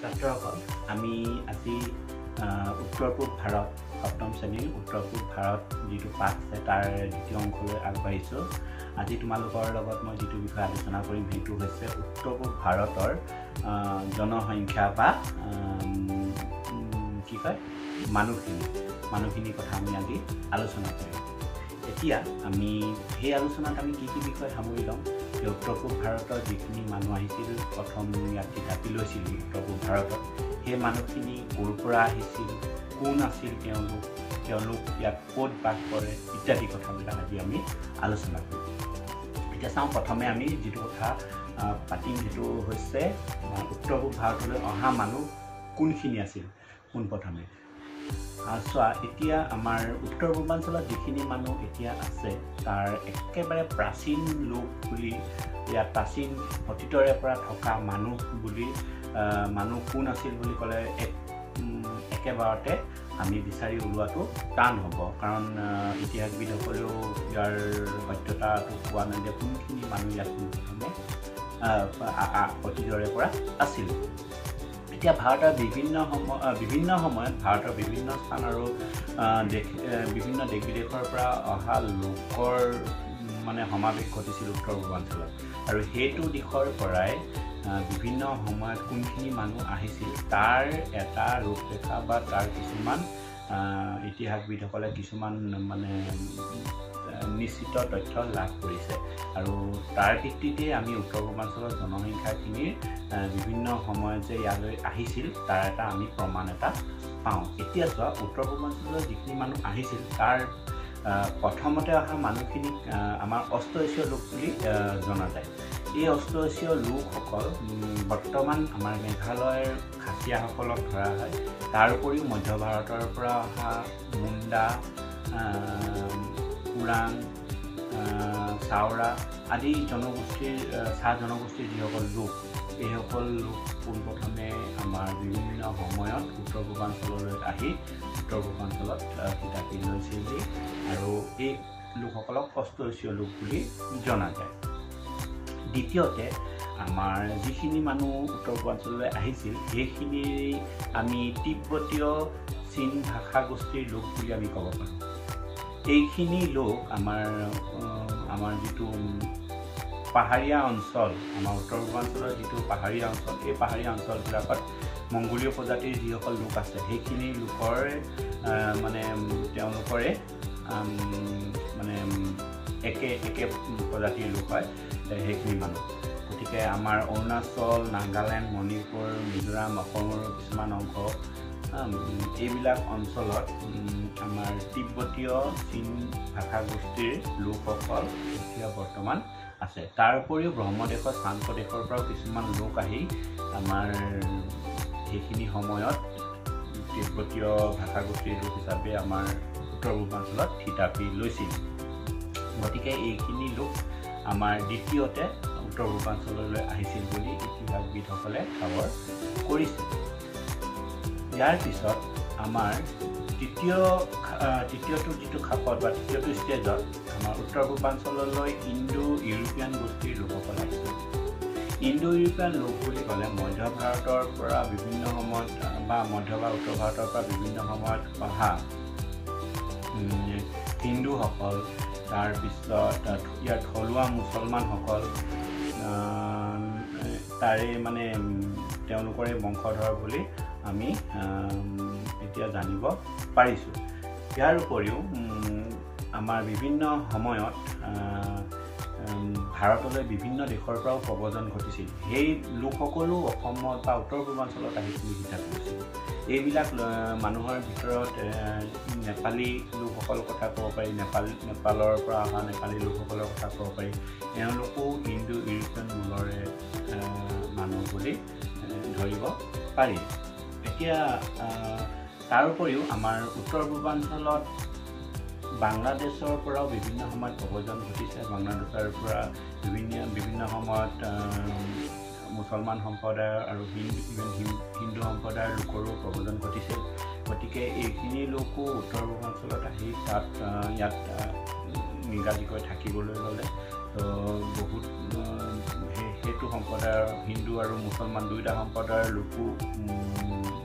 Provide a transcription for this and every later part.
ছাত্ৰসকল আমি আজি উত্তৰ পূব ভাৰত সপ্তম শ্ৰেণীৰ উত্তৰ পূব ভাৰত যিটো পাঠ আছে তাৰ দ্বিতীয় অংশলৈ আগবাঢ়িছোঁ। আজি তোমালোকৰ লগত মই যিটো বিষয় আলোচনা কৰিম সেইটো হৈছে উত্তৰ পূব ভাৰতৰ জনসংখ্যা বা কি কয় মানুহখিনি কথা আমি আজি আলোচনা কৰিম। এতিয়া আমি সেই আলোচনাত আমি কি বিষয় সামৰি ল'ম যে উত্তৰ পূব ভাৰতৰ যিখিনি মানুহ আহিছিল প্ৰথম ইয়াত থিতাপি লৈছিল উত্তৰ পূব ভাৰতত সেই মানুহখিনি ক'ৰ পৰা আহিছিল, কোন আছিল তেওঁলোক ইয়াত ক'ত বাস কৰে ইত্যাদি কথাবিলাক আজি আমি আলোচনা কৰিম। এতিয়া চাওঁ প্ৰথমে আমি যিটো কথা পাতিম সেইটো হৈছে উত্তৰ পূব ভাৰতলৈ অহা মানুহ কোনখিনি আছিল পোনপ্ৰথমে। চোৱা, এতিয়া আমাৰ উত্তৰ পূৰ্বাঞ্চলত যিখিনি মানুহ এতিয়া আছে তাৰ একেবাৰে প্ৰাচীন লোক বুলি ইয়াত প্ৰাচীন অতীতৰে পৰা থকা মানুহ কোন আছিল বুলি ক'লে একেবাৰতে আমি বিচাৰি ওলোৱাটো টান হ'ব, কাৰণ ইতিহাসবিদসকলেও ইয়াৰ সত্যতাটো পোৱা নাই যে কোনখিনি মানুহ ইয়াত পোনপ্ৰথমে অতীতৰে পৰা আছিল। এতিয়া ভাৰতৰ বিভিন্ন সময়ত ভাৰতৰ বিভিন্ন স্থান আৰু বিভিন্ন দেশ বিদেশৰ পৰা অহা লোকৰ সমাৱেশ ঘটিছিল উত্তৰ পূৰ্বাঞ্চলত, আৰু সেইটো দিশৰ পৰাই বিভিন্ন সময়ত কোনখিনি মানুহ আহিছিল তাৰ এটা ৰূপৰেখা বা তাৰ কিছুমান ইতিহাসবিদসকলে কিছুমান নিশ্চিত তথ্য লাভ কৰিছে, আৰু তাৰ ভিত্তিতে আমি উত্তৰ পূৰ্বাঞ্চলৰ জনসংখ্যাখিনিৰ বিভিন্ন সময়ত যে ইয়ালৈ আহিছিল তাৰ এটা আমি প্ৰমাণ এটা পাওঁ। এতিয়া চোৱা, উত্তৰ পূৰ্বাঞ্চলৰ যিখিনি মানুহ আহিছিল তাৰ প্ৰথমতে অহা মানুহখিনিক আমাৰ অষ্ট এছীয় লোক বুলি জনা যায়। এই অষ্ট এছীয় লোকসকল বৰ্তমান আমাৰ মেঘালয়ৰ খাচীয়াসকলক ধৰা হয়। তাৰ উপৰিও মধ্য ভাৰতৰ পৰা অহা মুণ্ডা, ওৰাং, চাওৰা আদি জনগোষ্ঠীৰ চাহ জনগোষ্ঠীৰ যিসকল লোক, এইসকল লোক পোনপ্ৰথমে আমাৰ বিভিন্ন সময়ত উত্তৰ পূৰ্বাঞ্চললৈ আহি উত্তৰ পূৰ্বাঞ্চলত থিতাপি লৈছিল, আৰু এই লোকসকলক অষ্ট এছীয় লোক বুলি জনা যায়। দ্বিতীয়তে আমাৰ যিখিনি মানুহ উত্তৰ পূৰ্বাঞ্চললৈ আহিছিল সেইখিনি আমি তিব্বতীয় চীন ভাষা গোষ্ঠীৰ লোক বুলি আমি ক'ব পাৰোঁ। এইখিনি লোক আমাৰ যিটো পাহাৰীয়া অঞ্চল, আমাৰ উত্তৰ পূৰ্বাঞ্চলৰ যিটো পাহাৰীয়া অঞ্চল, এই পাহাৰীয়া অঞ্চলবিলাকত মংগোলীয় প্ৰজাতিৰ যিসকল লোক আছে সেইখিনি লোকৰ তেওঁলোকৰে একে প্ৰজাতিৰ লোক হয় সেইখিনি মানুহ। গতিকে আমাৰ অৰুণাচল, নাগালেণ্ড, মণিপুৰ, মিজোৰাম, অসমৰ কিছুমান অংশ, এইবিলাক অঞ্চলত আমাৰ তিব্বতীয় চীন ভাষা গোষ্ঠীৰ লোকসকল এতিয়া বৰ্তমান আছে। তাৰ উপৰিও ব্ৰহ্মদেশৰ স্থান প্ৰদেশৰ পৰাও কিছুমান লোক আহি আমাৰ সেইখিনি সময়ত তিব্বতীয় ভাষা গোষ্ঠীৰ লোক হিচাপে আমাৰ উত্তৰ পূৰ্বাঞ্চলত থিতাপি লৈছিল। গতিকে এইখিনি লোক আমাৰ দ্বিতীয়তে উত্তৰ পূৰ্বাঞ্চললৈ আহিছিল বুলি ইতিহাসবিদসকলে খবৰ কৰিছে। ইয়াৰ পিছত আমাৰ তৃতীয়টো যিটো খাপত বা তৃতীয়টো ষ্টেজত আমাৰ উত্তৰ পূৰ্বাঞ্চললৈ ইণ্ডো ইউৰোপীয়ান গোষ্ঠীৰ লোকসকল আহিছিল। ইণ্ডো ইউৰোপীয়ান লোক বুলি ক'লে মধ্য ভাৰতৰ পৰা বিভিন্ন সময়ত বা মধ্য বা উত্তৰ ভাৰতৰ পৰা বিভিন্ন সময়ত অহা হিন্দুসকল, তাৰপিছত ইয়াৰ থলুৱা মুছলমানসকল, তাৰে তেওঁলোকৰে বংশধৰ বুলি আমি এতিয়া জানিব পাৰিছোঁ। ইয়াৰ উপৰিও আমাৰ বিভিন্ন সময়ত ভাৰতলৈ বিভিন্ন দেশৰ পৰাও প্ৰব্ৰজন ঘটিছিল। সেই লোকসকলো অসমত বা উত্তৰ পূৰ্বাঞ্চলত আহি থিতাপি লৈছিল। এইবিলাক মানুহৰ ভিতৰত নেপালী লোকসকলৰ কথা ক'ব পাৰি, নেপালৰ পৰা অহা নেপালী লোকসকলৰ কথা ক'ব পাৰি। এওঁলোকো ইণ্ডো ইউৰোপীয়ান মূলৰে মানুহ বুলি ধৰিব পাৰি। এতিয়া তাৰ উপৰিও আমাৰ উত্তৰ পূৰ্বাঞ্চলত বাংলাদেশৰ পৰাও বিভিন্ন সময়ত প্ৰব্ৰজন ঘটিছে। বাংলাদেশৰ পৰা বিভিন্ন সময়ত মুছলমান সম্প্ৰদায়ৰ আৰু হিন্দু সম্প্ৰদায়ৰ লোকৰো প্ৰব্ৰজন ঘটিছিল। গতিকে এইখিনি লোকো উত্তৰ পূৰ্বাঞ্চলত আহি ইয়াত নিগাজিকৈ থাকিবলৈ ল'লে। তো বহুত সেইটো সম্প্ৰদায়ৰ হিন্দু আৰু মুছলমান দুয়োটা সম্প্ৰদায়ৰ লোকো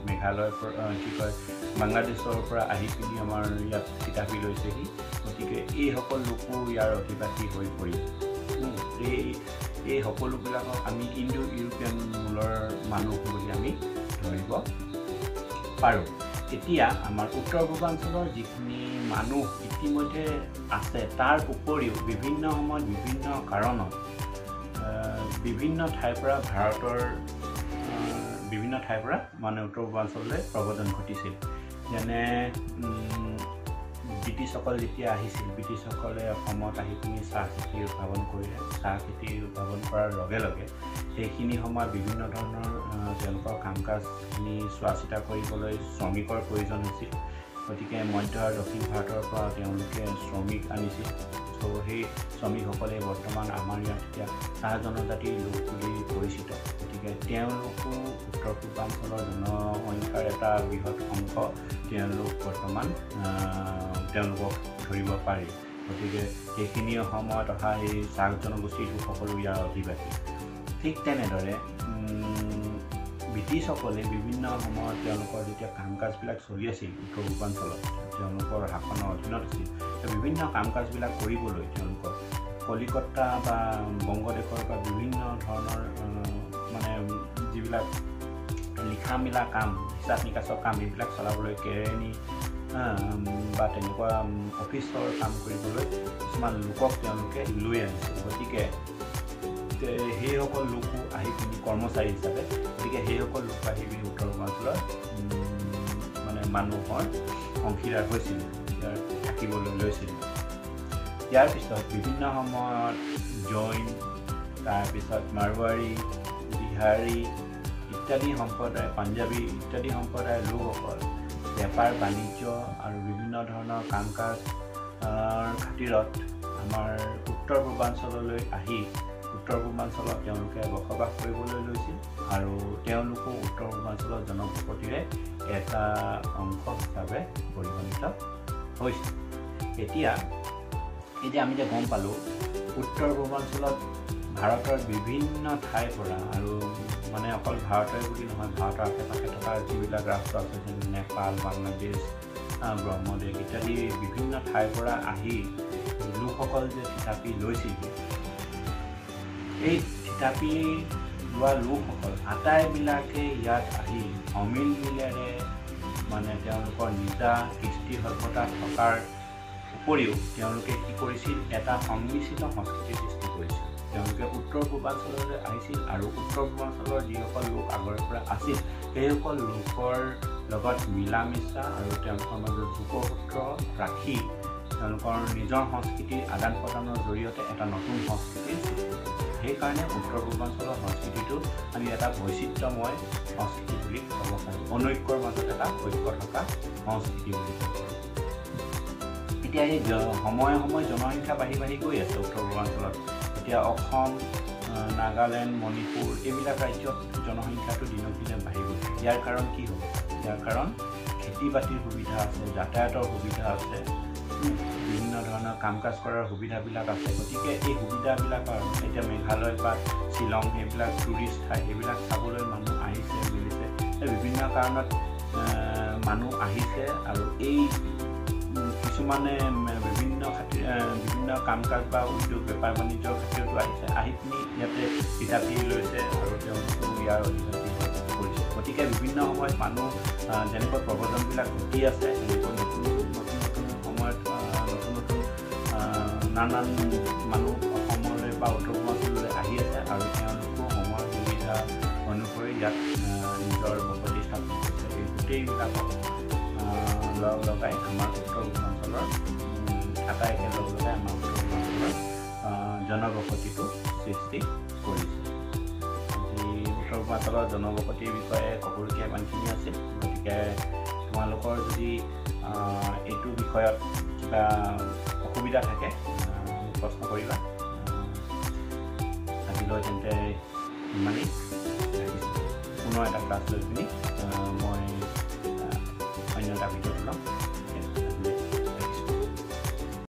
মেঘালয়ৰ পৰা কি কয় বাংলাদেশৰ পৰা আহি পিনি আমাৰ ইয়াত থিতাপি লৈছেহি। গতিকে এইসকল লোকো ইয়াৰ অধিবাসী হৈ পৰিছে। এই সকলোবিলাকক আমি ইণ্ডো ইউৰোপীয়ান মূলৰ মানুহ বুলি আমি ধৰিব পাৰোঁ। এতিয়া আমাৰ উত্তৰ পূৰ্বাঞ্চলৰ যিখিনি মানুহ ইতিমধ্যে আছে তাৰ উপৰিও বিভিন্ন সময়ত বিভিন্ন কাৰণত বিভিন্ন ঠাইৰ পৰা ভাৰতৰ বিভিন্ন ঠাইৰ পৰা মানে উত্তৰ পূৰ্বাঞ্চললৈ প্ৰব্ৰজন ঘটিছিল। যেনে ব্ৰিটিছসকল যেতিয়া আহিছিল, ব্ৰিটিছসকলে অসমত আহি পিনি চাহ খেতি উদ্ভাৱন কৰিলে। চাহ খেতি উদ্ভাৱন কৰাৰ লগে লগে সেইখিনি সময়ত বিভিন্ন ধৰণৰ তেওঁলোকৰ কাম কাজখিনি চোৱা চিতা কৰিবলৈ শ্ৰমিকৰ প্ৰয়োজন হৈছিল। গতিকে মধ্য আৰু দক্ষিণ ভাৰতৰ পৰা তেওঁলোকে শ্ৰমিক আনিছিল। ত' সেই শ্ৰমিকসকলে বৰ্তমান আমাৰ ইয়াত এতিয়া চাহ জনজাতিৰ লোক বুলি পৰিচিত। গতিকে তেওঁলোকো উত্তৰ পূৰ্বাঞ্চলৰ জনসংখ্যাৰ এটা বৃহৎ অংশ তেওঁলোক বৰ্তমান তেওঁলোকক ধৰিব পাৰি। গতিকে সেইখিনি সময়ত অহা সেই চাহ জনগোষ্ঠীৰ লোকসকলো ইয়াৰ অধিবাসী। ঠিক তেনেদৰে ব্ৰিটিছসকলে বিভিন্ন সময়ত তেওঁলোকৰ যেতিয়া কাম কাজবিলাক চলি আছিল উত্তৰ পূৰ্বাঞ্চলত, তেওঁলোকৰ শাসনৰ অধীনত আছিল, বিভিন্ন কাম কাজবিলাক কৰিবলৈ তেওঁলোকৰ কলিকতা বা বংগদেশৰ পৰা বিভিন্ন ধৰণৰ মানে যিবিলাক লিখা মেলা কাম, হিচাপ নিকাচৰ কাম এইবিলাক চলাবলৈ কেৰেণী বা তেনেকুৱা অফিচৰ কাম কৰিবলৈ কিছুমান লোকক তেওঁলোকে লৈ আনিছিল। গতিকে সেইসকল লোকো আহি পিনি কৰ্মচাৰী হিচাপে, গতিকে সেইসকল লোক আহি পিনি উত্তৰ পূৰ্বাঞ্চলৰ মানে মানুহৰ অংশীদাৰ হৈছিল, ইয়াৰ থাকিবলৈ লৈছিল। ইয়াৰ পিছত বিভিন্ন সময়ত জৈন, তাৰপিছত মাৰোৱাৰী, বিহাৰী ইত্যাদি সম্প্ৰদায়, পাঞ্জাবী ইত্যাদি সম্প্ৰদায়ৰ লোকসকল বেপাৰ বাণিজ্য আৰু বিভিন্ন ধৰণৰ কাম কাজৰ খাতিৰত আমাৰ উত্তৰ পূৰ্বাঞ্চললৈ আহি উত্তৰ পূৰ্বাঞ্চলত তেওঁলোকে বসবাস কৰিবলৈ লৈছিল আৰু তেওঁলোকো উত্তৰ পূৰ্বাঞ্চলৰ জনবসতিৰে এটা অংশ হিচাপে পৰিগণিত হৈছিল। এতিয়া আমি যে গম পালোঁ উত্তৰ পূৰ্বাঞ্চলত ভাৰতৰ বিভিন্ন ঠাইৰ পৰা, আৰু মানে অকল ভাৰতৰে বুলি নহয়, ভাৰতৰ আশে পাশে থকা যিবিলাক ৰাষ্ট্ৰ আছে যেনে নেপাল, বাংলাদেশ, ব্ৰহ্মদেশ ইত্যাদি বিভিন্ন ঠাইৰ পৰা আহি লোকসকল যে থিতাপি লৈছিল, এই থিতাপি লোৱা লোকসকল আটাইবিলাকে ইয়াত আহি অমিল মিলেৰে মানে তেওঁলোকৰ নিজা কৃষ্টি সভ্যতা থকাৰ উপৰিও তেওঁলোকে কি কৰিছিল, এটা সংমিশ্ৰিত সংস্কৃতিৰ সৃষ্টি কৰিছিল। তেওঁলোকে উত্তৰ পূৰ্বাঞ্চললৈ আহিছিল আৰু উত্তৰ পূৰ্বাঞ্চলৰ যিসকল লোক আগৰে পৰা আছিল সেইসকল লোকৰ লগত মিলা মিছা আৰু তেওঁলোকৰ মাজত যোগসূত্ৰ ৰাখি তেওঁলোকৰ নিজৰ সংস্কৃতিৰ আদান প্ৰদানৰ জৰিয়তে এটা নতুন সংস্কৃতিৰ সৃষ্টি। সেইকাৰণে উত্তৰ পূৰ্বাঞ্চলৰ সংস্কৃতিটো আমি এটা বৈচিত্ৰ্যময় সংস্কৃতি বুলি ক'ব পাৰোঁ, অনৈক্যৰ মাজত এটা ঐক্য থকা সংস্কৃতি বুলি ক'ব পাৰোঁ। এতিয়া এই সময়ে সময়ে জনসংখ্যা বাঢ়ি গৈ আছে উত্তৰ পূৰ্বাঞ্চলত। এতিয়া অসম, নাগালেণ্ড, মণিপুৰ এইবিলাক ৰাজ্যত জনসংখ্যাটো দিনক দিনে বাঢ়ি গৈছে। ইয়াৰ কাৰণ কি হ'ব? ইয়াৰ কাৰণ খেতি বাতিৰ সুবিধা আছে, যাতায়াতৰ সুবিধা আছে, বিভিন্ন ধৰণৰ কাম কাজ কৰাৰ সুবিধাবিলাক আছে। গতিকে এই সুবিধাবিলাকৰ এতিয়া মেঘালয় বা শ্বিলং সেইবিলাক টুৰিষ্ট ঠাই, সেইবিলাক চাবলৈ মানুহ আহিছে মিলিছে। বিভিন্ন কাৰণত মানুহ আহিছে আৰু এই কিছুমানে বিভিন্ন কাম কাজ বা উদ্যোগ বেপাৰ বাণিজ্যৰ ক্ষেত্ৰতো আহিছে, আহি পিনি ইয়াতে থিতাপি লৈছে আৰু তেওঁলোকেও ইয়াৰ অধিবাসী কৰিছে। গতিকে বিভিন্ন সময়ত মানুহ যেনেকৈ প্ৰব্ৰজনবিলাক ঘটি আছে, তেনেকৈ নতুন সময়ত নতুন নানান মানুহ অসমলৈ বা উত্তৰ পূৰ্বাঞ্চললৈ আহি আছে আৰু তেওঁলোকো সময় সুবিধা অনুসৰি ইয়াত নিজৰ বসতি স্থাপন কৰিছে। এই গোটেইবিলাকক লগ লগাই আমাৰ উত্তৰ পূৰ্বাঞ্চলৰ আটাইকে লগ লগাই আমাৰ উত্তৰ পূৰ্বাঞ্চলৰ জনবসতিটো সৃষ্টি কৰিছে। উত্তৰ পূৰ্বাঞ্চলৰ জনবসতিৰ বিষয়ে ক'বলগীয়া ইমানখিনি আছিল। গতিকে তোমালোকৰ যদি এইটো বিষয়ত কিবা অসুবিধা থাকে প্ৰশ্ন কৰিবা। আজিলৈ তেন্তে ইমানেই, পুনৰ এটা ক্লাছ লৈ পিনি মই অন্য এটা ভিডিঅ'ত ল'ম।